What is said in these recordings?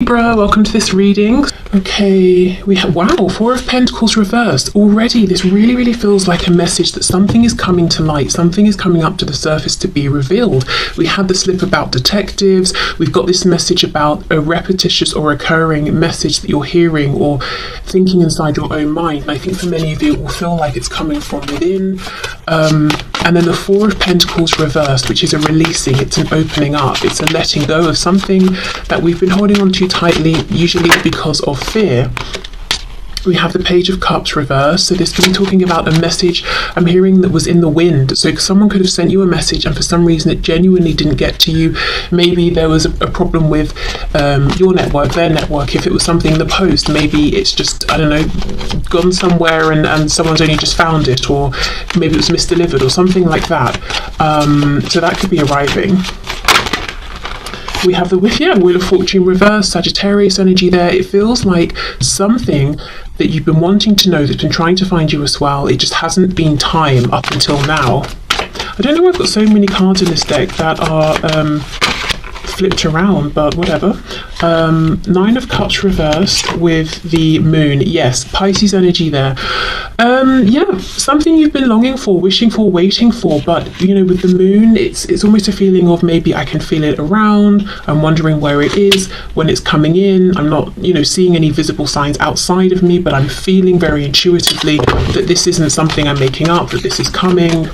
Libra, welcome to this reading. Okay, we have, wow, Four of Pentacles reversed. Already, this really feels like a message that something is coming to light, something is coming up to the surface to be revealed. We had the slip about detectives, we've got this message about a repetitious or recurring message that you're hearing or thinking inside your own mind. And I think for many of you, it will feel like it's coming from within. And then the Four of Pentacles reversed, which is a releasing, it's an opening up, it's a letting go of something that we've been holding on to tightly, usually because of fear. We have the Page of Cups reversed, so this been talking about a message I'm hearing that was in the wind. So someone could have sent you a message and for some reason it genuinely didn't get to you. Maybe there was a problem with your network, their network. If it was something in the post, maybe it's just, I don't know, gone somewhere and someone's only just found it, or maybe it was misdelivered or something like that. So that could be arriving. We have the Wheel of Fortune reversed, Sagittarius energy there. It feels like something that you've been wanting to know that's been trying to find you as well. It just hasn't been time up until now. I don't know why I've got so many cards in this deck that are flipped around, but whatever. Nine of Cups reversed with the Moon. Yes, Pisces energy there. Yeah, something you've been longing for, wishing for, waiting for, but you know, with the Moon, it's almost a feeling of maybe I can feel it around. I'm wondering where it is when it's coming in. I'm not, you know, seeing any visible signs outside of me, but I'm feeling very intuitively that this isn't something I'm making up, that this is coming.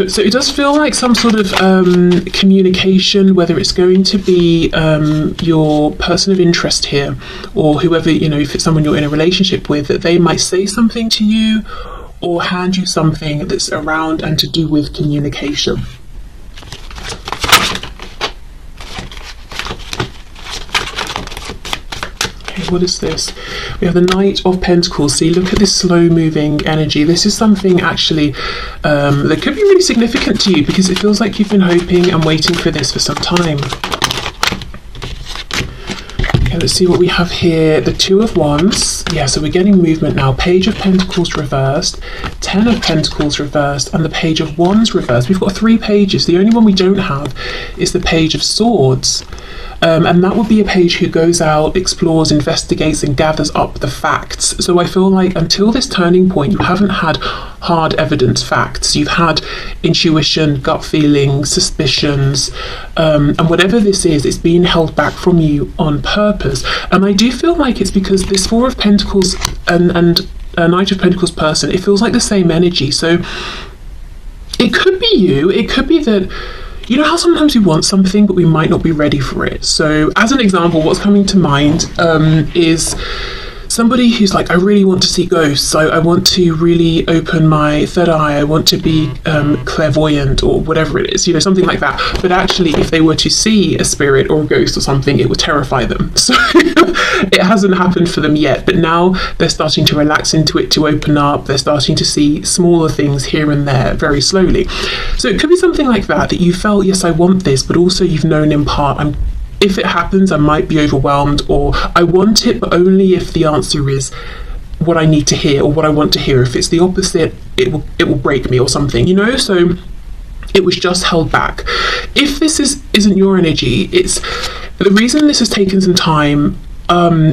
So it does feel like some sort of communication, whether it's going to be your person of interest here, or whoever, you know, if it's someone you're in a relationship with, that they might say something to you or hand you something that's around and to do with communication. What is this? We have the Knight of Pentacles. See, look at this slow moving energy. This is something actually that could be really significant to you, because it feels like you've been hoping and waiting for this for some time. Okay, let's see what we have here. The Two of Wands. Yeah, so we're getting movement now. Page of Pentacles reversed, Ten of Pentacles reversed, and the Page of Wands reversed. We've got 3 pages. The only one we don't have is the Page of Swords. And that would be a page who goes out, explores, investigates, and gathers up the facts. So I feel like until this turning point, you haven't had hard evidence facts. You've had intuition, gut feelings, suspicions, and whatever this is, it's being held back from you on purpose. And I do feel like it's because this Four of Pentacles and a Knight of Pentacles person, it feels like the same energy. So it could be you, it could be that, you know how sometimes we want something but we might not be ready for it. So as an example, what's coming to mind is somebody who's like, I really want to see ghosts, so I want to really open my third eye, I want to be clairvoyant or whatever it is, you know, something like that. But actually, if they were to see a spirit or a ghost or something, it would terrify them. So it hasn't happened for them yet, but now they're starting to relax into it, to open up. They're starting to see smaller things here and there very slowly. So it could be something like that, that you felt, yes, I want this, but also you've known in part, if it happens, I might be overwhelmed, or I want it, but only if the answer is what I need to hear or what I want to hear. If it's the opposite, it will break me or something, you know? So it was just held back. If this isn't your energy, it's the reason this has taken some time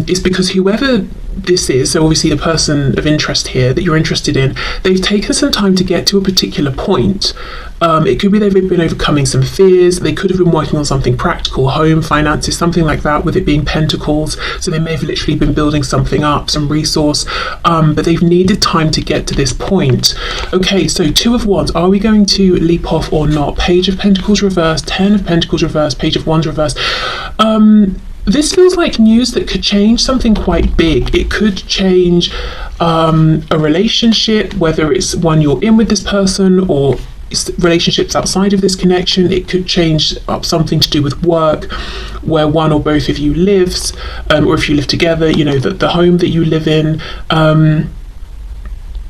is because whoever this is, so obviously the person of interest here that you're interested in, they've taken some time to get to a particular point. It could be they've been overcoming some fears. They could have been working on something practical, home, finances, something like that, with it being Pentacles. So they may have literally been building something up, some resource, but they've needed time to get to this point. Okay, so Two of Wands, are we going to leap off or not? Page of Pentacles reversed, Ten of Pentacles reversed, Page of Wands reversed. This feels like news that could change something quite big. It could change a relationship, whether it's one you're in with this person or relationships outside of this connection. It could change up something to do with work, where one or both of you lives, or if you live together, you know, the home that you live in.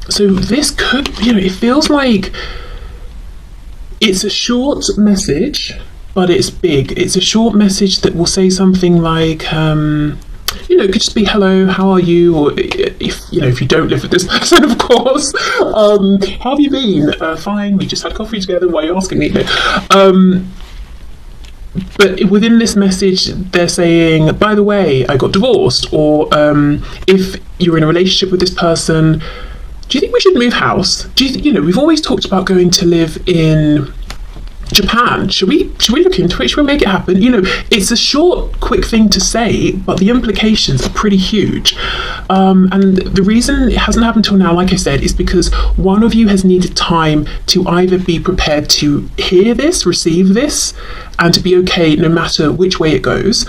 So this could, you know, it feels like it's a short message, but it's big. It's a short message that will say something like, you know, it could just be, hello, how are you? Or if, you know, if you don't live with this person, of course, how have you been? Fine, we just had coffee together, why are you asking me? but within this message, they're saying, by the way, I got divorced, or if you're in a relationship with this person, do you think we should move house? We've always talked about going to live in Japan. Should we look into it? Should we make it happen? It's a short, quick thing to say, but the implications are pretty huge. And the reason it hasn't happened till now, like I said, is because one of you has needed time to either be prepared to hear this, receive this, and to be okay no matter which way it goes,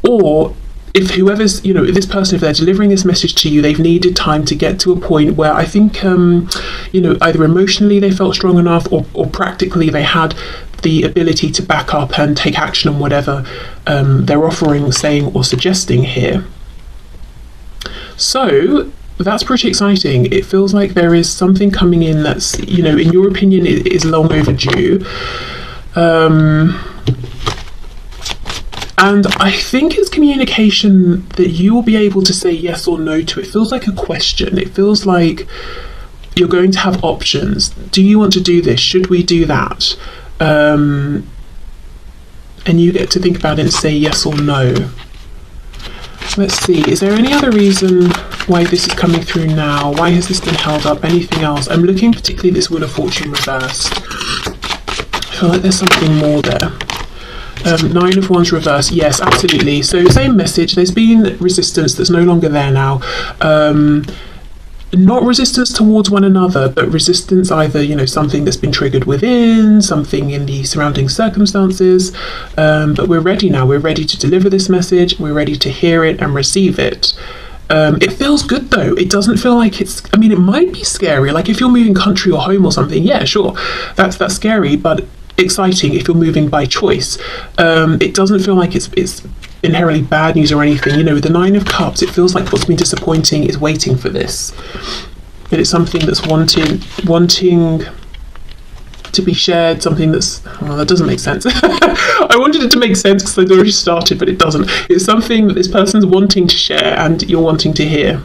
or if whoever's, this person, if they're delivering this message to you, they've needed time to get to a point where I think, either emotionally they felt strong enough, or practically they had the ability to back up and take action on whatever they're offering, saying, or suggesting here. So that's pretty exciting. It feels like there is something coming in that's, in your opinion, is long overdue. And I think it's communication that you will be able to say yes or no to. It feels like a question. It feels like you're going to have options. Do you want to do this? Should we do that? And you get to think about it and say yes or no. Let's see, is there any other reason why this is coming through now? Why has this been held up? Anything else? I'm looking particularly at this Wheel of Fortune reversed. I feel like there's something more there. 9 of Wands reverse, yes, absolutely. So same message, there's been resistance that's no longer there now. Not resistance towards one another, but resistance either, something that's been triggered within, something in the surrounding circumstances. But we're ready now. We're ready to deliver this message. We're ready to hear it and receive it. It feels good though. It doesn't feel like it might be scary. Like if you're moving country or home or something, yeah, sure, that's scary, but exciting if you're moving by choice. It doesn't feel like it's inherently bad news or anything. With the 9 of Cups, it feels like what's been disappointing is waiting for this. But it's something that's wanting to be shared, something that's, that doesn't make sense. I wanted it to make sense because I'd already started, but it doesn't. It's something that this person's wanting to share and you're wanting to hear.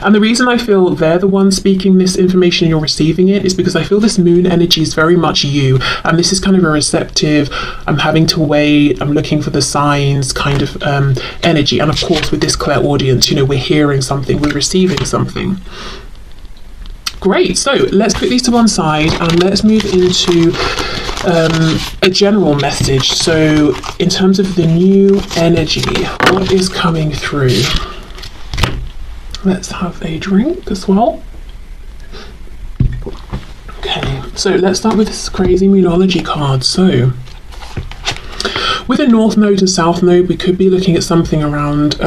And the reason I feel they're the ones speaking this information and you're receiving it is because I feel this moon energy is very much you, and this is kind of a receptive, I'm having to wait, I'm looking for the signs kind of energy. And of course with this clairaudience, we're hearing something, we're receiving something. Great, so let's put these to one side and let's move into a general message. So in terms of the new energy, what is coming through? Let's have a drink as well. Okay, so let's start with this crazy Moonology card. So with a North Node and South Node, we could be looking at something around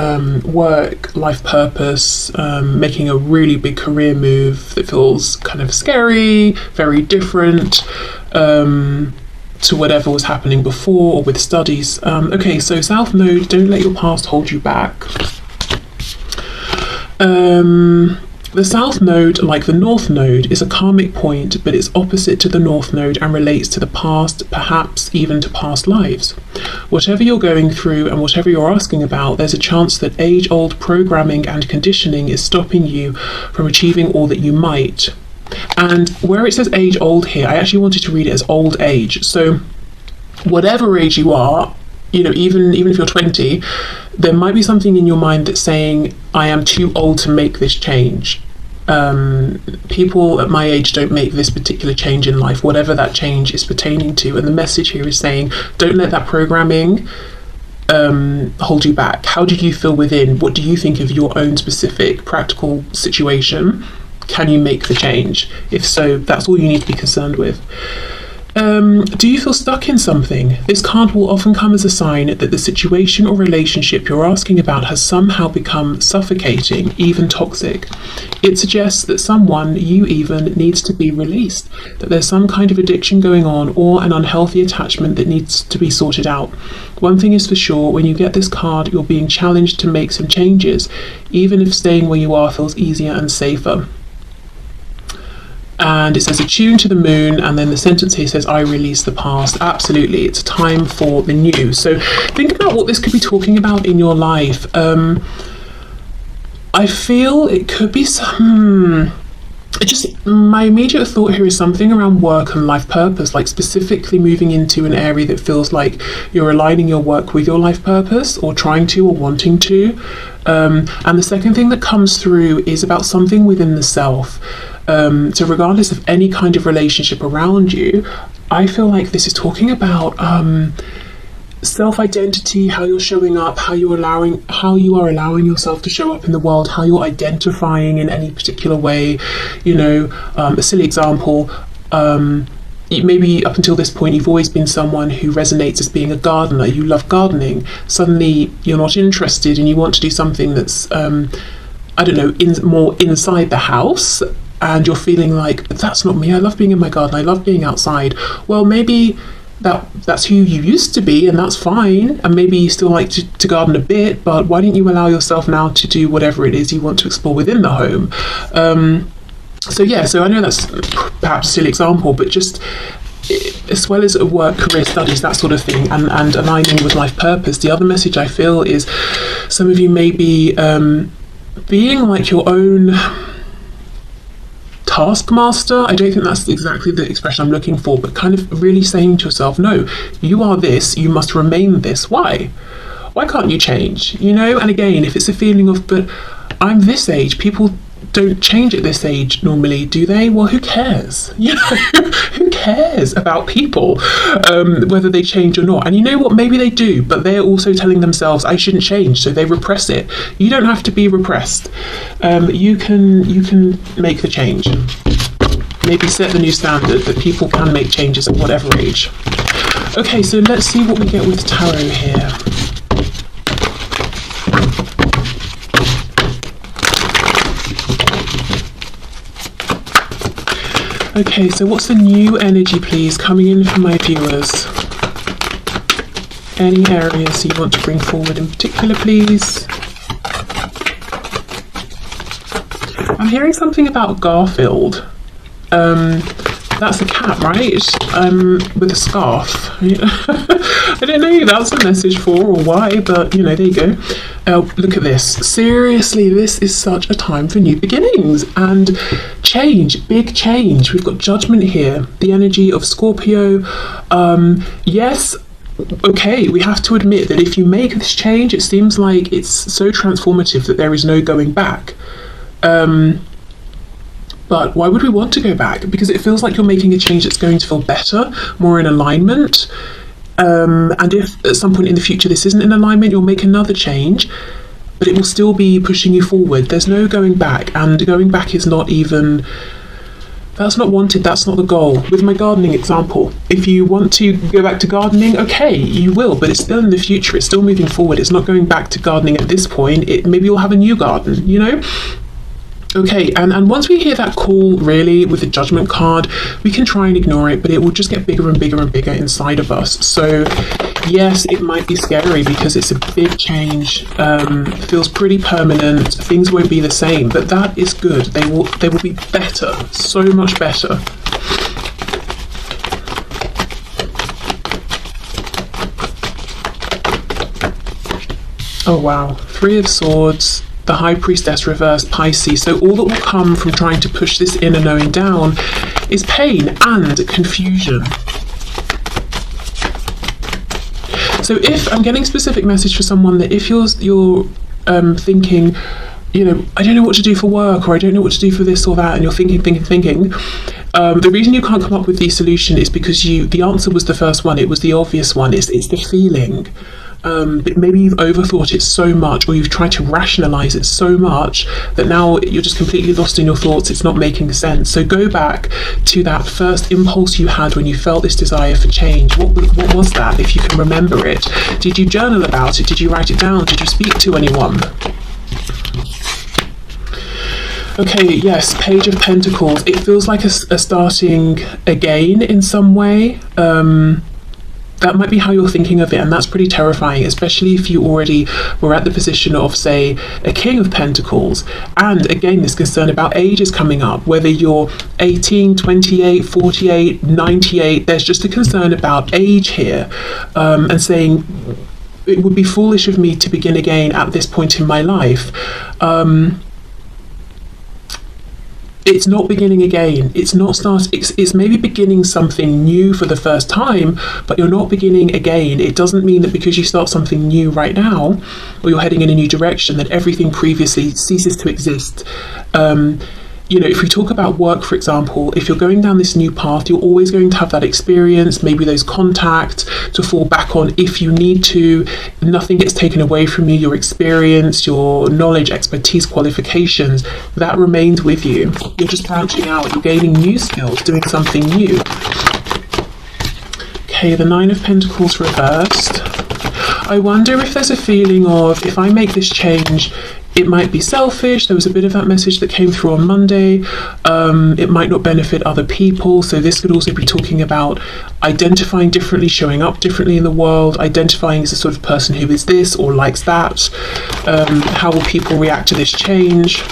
work, life purpose, making a really big career move that feels kind of scary, very different to whatever was happening before or with studies. Okay, so South Node, don't let your past hold you back. The South Node, like the North Node, is a karmic point, but it's opposite to the North Node and relates to the past, perhaps even to past lives. Whatever you're going through and whatever you're asking about, there's a chance that age-old programming and conditioning is stopping you from achieving all that you might. And where it says age-old here, I actually wanted to read it as old age. So whatever age you are, even if you're 20, there might be something in your mind that's saying, I am too old to make this change. People at my age don't make this particular change in life, whatever that change is pertaining to. And the message here is saying, don't let that programming hold you back. How did you feel within? What do you think of your own specific practical situation? Can you make the change? If so, that's all you need to be concerned with. Do you feel stuck in something? This card will often come as a sign that the situation or relationship you're asking about has somehow become suffocating, even toxic. It suggests that someone, you even, needs to be released, that there's some kind of addiction going on or an unhealthy attachment that needs to be sorted out. One thing is for sure, when you get this card, you're being challenged to make some changes, even if staying where you are feels easier and safer. And it says attune to the moon, and then the sentence here says I release the past. Absolutely, it's time for the new. So think about what this could be talking about in your life. I feel it could be some my immediate thought here is something around work and life purpose, like specifically moving into an area that feels like you're aligning your work with your life purpose, or trying to, or wanting to. And the second thing that comes through is about something within the self. So regardless of any kind of relationship around you, I feel like this is talking about self-identity, how you're showing up, how you are allowing yourself to show up in the world, how you're identifying in any particular way. A silly example, maybe up until this point you've always been someone who resonates as being a gardener. You love gardening. Suddenly you're not interested and you want to do something that's more inside the house, and you're feeling like, that's not me. I love being in my garden, I love being outside. Well, maybe that's who you used to be, and that's fine, and maybe you still like to garden a bit, but why don't you allow yourself now to do whatever it is you want to explore within the home? So I know that's perhaps a silly example, but just as well as work, career, studies, that sort of thing, and aligning with life purpose, the other message I feel is some of you may be being like your own taskmaster. I don't think that's exactly the expression I'm looking for, but kind of really saying to yourself, no, you are this, you must remain this. Why can't you change? And again, if it's a feeling of, but I'm this age, people don't change at this age normally, do they? Well, who cares? Who cares about people, whether they change or not? And you know what, maybe they do, but they're also telling themselves, I shouldn't change, so they repress it. You don't have to be repressed. You can make the change. Maybe set the new standard that people can make changes at whatever age. Okay, so let's see what we get with tarot here. Okay, so what's the new energy, please, coming in for my viewers? Any areas you want to bring forward in particular, please? I'm hearing something about Garfield. That's a cat, right? With a scarf. I don't know who that's a message for or why, but there you go. Look at this. Seriously, this is such a time for new beginnings and change, big change. We've got judgment here, the energy of Scorpio. Yes, okay, we have to admit that if you make this change, it seems like it's so transformative that there is no going back. But why would we want to go back? Because it feels like you're making a change that's going to feel better, more in alignment. And if at some point in the future this isn't in alignment, you'll make another change, but it will still be pushing you forward. There's no going back, and going back is not even, that's not wanted, that's not the goal. With my gardening example, if you want to go back to gardening, okay, you will, but it's still in the future, it's still moving forward. It's not going back to gardening at this point. Maybe you'll have a new garden, Okay, and once we hear that call, really, with the judgment card, we can try and ignore it, but it will just get bigger and bigger and bigger inside of us. So yes, it might be scary because it's a big change, feels pretty permanent, things won't be the same, but that is good. They will be better, so much better. Oh wow, 3 of Swords, the High Priestess reversed, Pisces. So all that will come from trying to push this inner knowing down is pain and confusion. So if I'm getting a specific message for someone, that if you're thinking, I don't know what to do for work, or I don't know what to do for this or that, and you're thinking, the reason you can't come up with the solution is because the answer was the first one, it was the obvious one, it's the feeling. But maybe you've overthought it so much, or you've tried to rationalize it so much that now you're just completely lost in your thoughts. It's not making sense. So go back to that first impulse you had when you felt this desire for change. What was that, if you can remember it? Did you journal about it? Did you write it down? Did you speak to anyone? Okay, yes, Page of Pentacles. It feels like a starting again in some way. That might be how you're thinking of it, and that's pretty terrifying, especially if you already were at the position of, say, a King of Pentacles. And again, this concern about age is coming up, whether you're 18, 28, 48, 98, there's just a concern about age here, and saying, it would be foolish of me to begin again at this point in my life. it's not beginning again. It's not start. It's maybe beginning something new for the first time, but you're not beginning again. It doesn't mean that because you start something new right now, or you're heading in a new direction, that everything previously ceases to exist. If we talk about work, for example, if you're going down this new path, you're always going to have that experience, maybe those contacts to fall back on if you need to. Nothing gets taken away from you. Your experience, your knowledge, expertise, qualifications, that remains with you. You're just branching out, you're gaining new skills, doing something new. Okay, the Nine of Pentacles reversed. I wonder if there's a feeling of, if I make this change, it might be selfish. There was a bit of that message that came through on Monday. It might not benefit other people. So this could also be talking about identifying differently, showing up differently in the world, identifying as a sort of person who is this or likes that. How will people react to this change?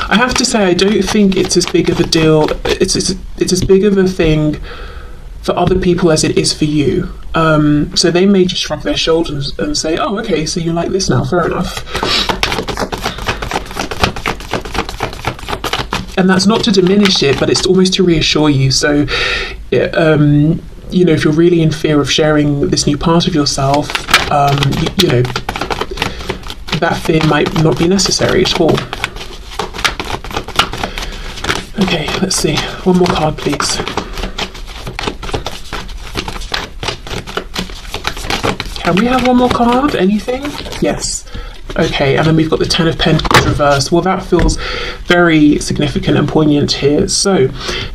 I have to say, I don't think it's as big of a deal. It's as big of a thing for other people as it is for you. So they may just shrug their shoulders and say, oh, okay, so you like this now, fair enough. And that's not to diminish it, but it's almost to reassure you. So, if you're really in fear of sharing this new part of yourself, that fear might not be necessary at all. Okay, let's see. One more card, please. Can we have one more card? Anything? Yes. Okay, and then we've got the Ten of Pentacles reversed. Well, that feels very significant and poignant here. So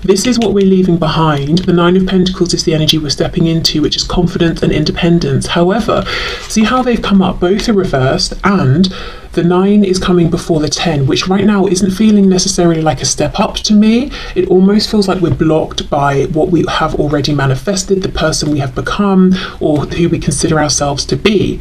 this is what we're leaving behind. The Nine of Pentacles is the energy we're stepping into, which is confidence and independence. However, see how they've come up? Both are reversed, and the 9 is coming before the 10, which right now isn't feeling necessarily like a step up to me. It almost feels like we're blocked by what we have already manifested, the person we have become, or who we consider ourselves to be.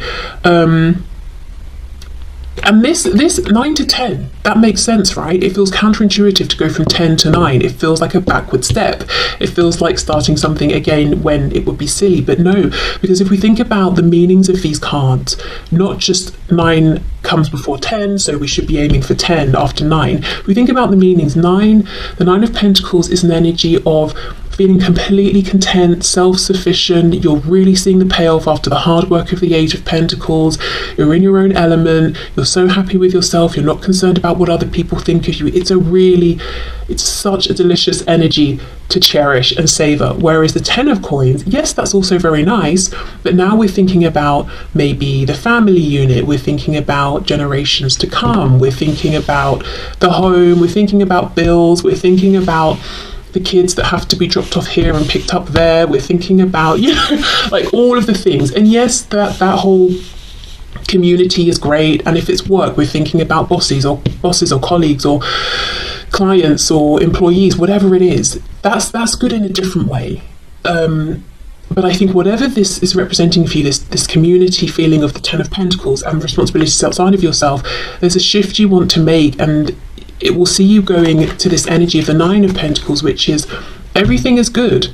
And this 9 to 10, that makes sense, right? It feels counterintuitive to go from 10 to 9. It feels like a backward step. It feels like starting something again when it would be silly. But no, because if we think about the meanings of these cards, not just 9 comes before 10, so we should be aiming for 10 after 9. If we think about the meanings, the 9 of Pentacles is an energy of feeling completely content, self-sufficient. You're really seeing the payoff after the hard work of the Eight of Pentacles. You're in your own element. You're so happy with yourself. You're not concerned about what other people think of you. It's such a delicious energy to cherish and savor. Whereas the 10 of Coins, yes, that's also very nice, but now we're thinking about maybe the family unit. We're thinking about generations to come. We're thinking about the home. We're thinking about bills. We're thinking about the kids that have to be dropped off here and picked up there. We're thinking about, like all of the things. And yes, that whole community is great. And if it's work, we're thinking about bosses or colleagues or clients or employees, whatever it is. That's good in a different way. But I think whatever this is representing for you, this community feeling of the 10 of Pentacles and responsibilities outside of yourself, there's a shift you want to make, and it will see you going to this energy of the 9 of Pentacles, which is everything is good,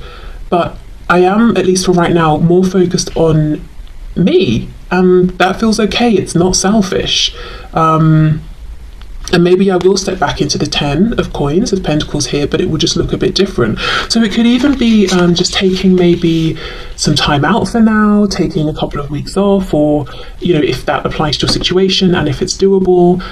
but I am, at least for right now, more focused on me, and that feels okay. It's not selfish. And maybe I will step back into the 10 of Coins, of Pentacles here, but it will just look a bit different. So it could even be just taking maybe some time out for now, taking a couple of weeks off, or, if that applies to your situation and if it's doable.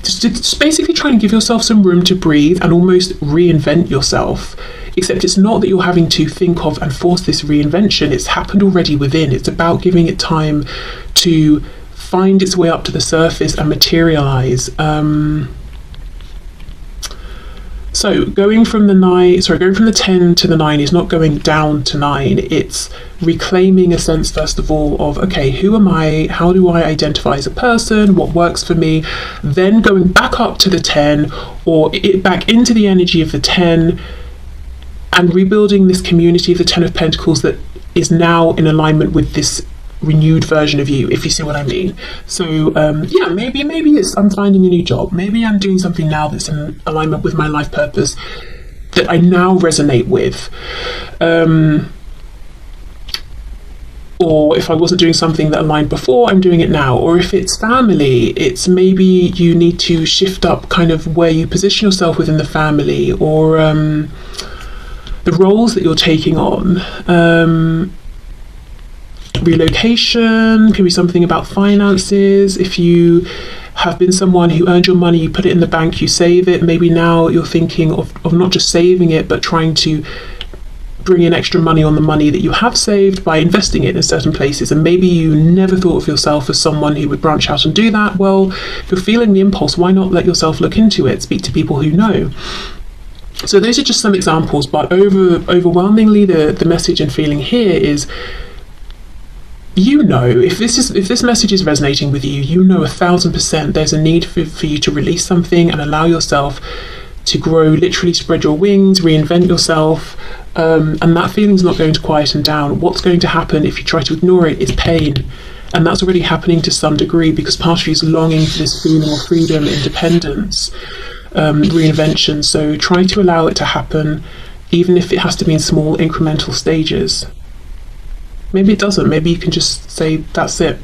Just basically try and give yourself some room to breathe and almost reinvent yourself. Except it's not that you're having to think of and force this reinvention. It's happened already within. It's about giving it time to find its way up to the surface and materialize. So going from the 10 to the 9 is not going down to 9. It's reclaiming a sense, first of all, of, okay, who am I? How do I identify as a person? What works for me? Then going back up to the 10, or back into the energy of the 10, and rebuilding this community of the 10 of Pentacles that is now in alignment with this renewed version of you, if you see what I mean. So maybe it's I'm finding a new job. Maybe I'm doing something now that's in alignment with my life purpose that I now resonate with. or if I wasn't doing something that aligned before, I'm doing it now. Or if it's family, it's maybe you need to shift up kind of where you position yourself within the family, or the roles that you're taking on. Relocation can be something about finances. If you have been someone who earned your money, you put it in the bank, you save it, maybe now you're thinking of not just saving it, but trying to bring in extra money on the money that you have saved by investing it in certain places. And maybe you never thought of yourself as someone who would branch out and do that. Well, if you're feeling the impulse, why not let yourself look into it, speak to people who know. So those are just some examples, but overwhelmingly the message and feeling here is, if this message is resonating with you, 1,000% there's a need for you to release something and allow yourself to grow, literally spread your wings, reinvent yourself, and that feeling's not going to quieten down. What's going to happen if you try to ignore it is pain, and that's already happening to some degree, because part of you is longing for this feeling of freedom, independence, reinvention. So try to allow it to happen, even if it has to be in small incremental stages. Maybe it doesn't. Maybe you can just say, that's it,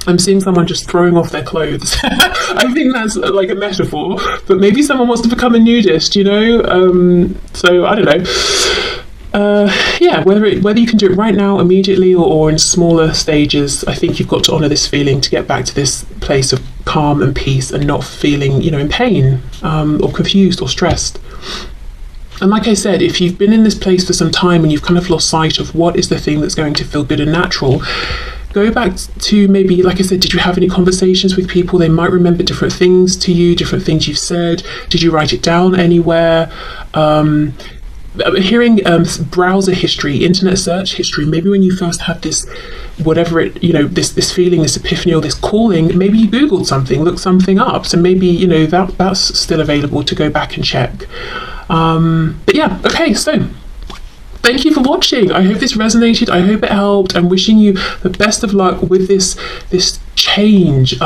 I'm seeing someone just throwing off their clothes. I think that's like a metaphor, but maybe someone wants to become a nudist, so I don't know. Whether you can do it right now, immediately, or in smaller stages, I think you've got to honour this feeling to get back to this place of calm and peace, and not feeling, in pain, or confused or stressed. And like I said, if you've been in this place for some time and you've kind of lost sight of what is the thing that's going to feel good and natural, go back to maybe, like I said, did you have any conversations with people? They might remember different things to you, different things you've said. Did you write it down anywhere? Hearing browser history, internet search history, maybe when you first had this, whatever it, this feeling, this epiphany, or this calling, maybe you Googled something, looked something up. So maybe, that's still available to go back and check. But yeah, okay, so thank you for watching. I hope this resonated. I hope it helped. I'm wishing you the best of luck with this change.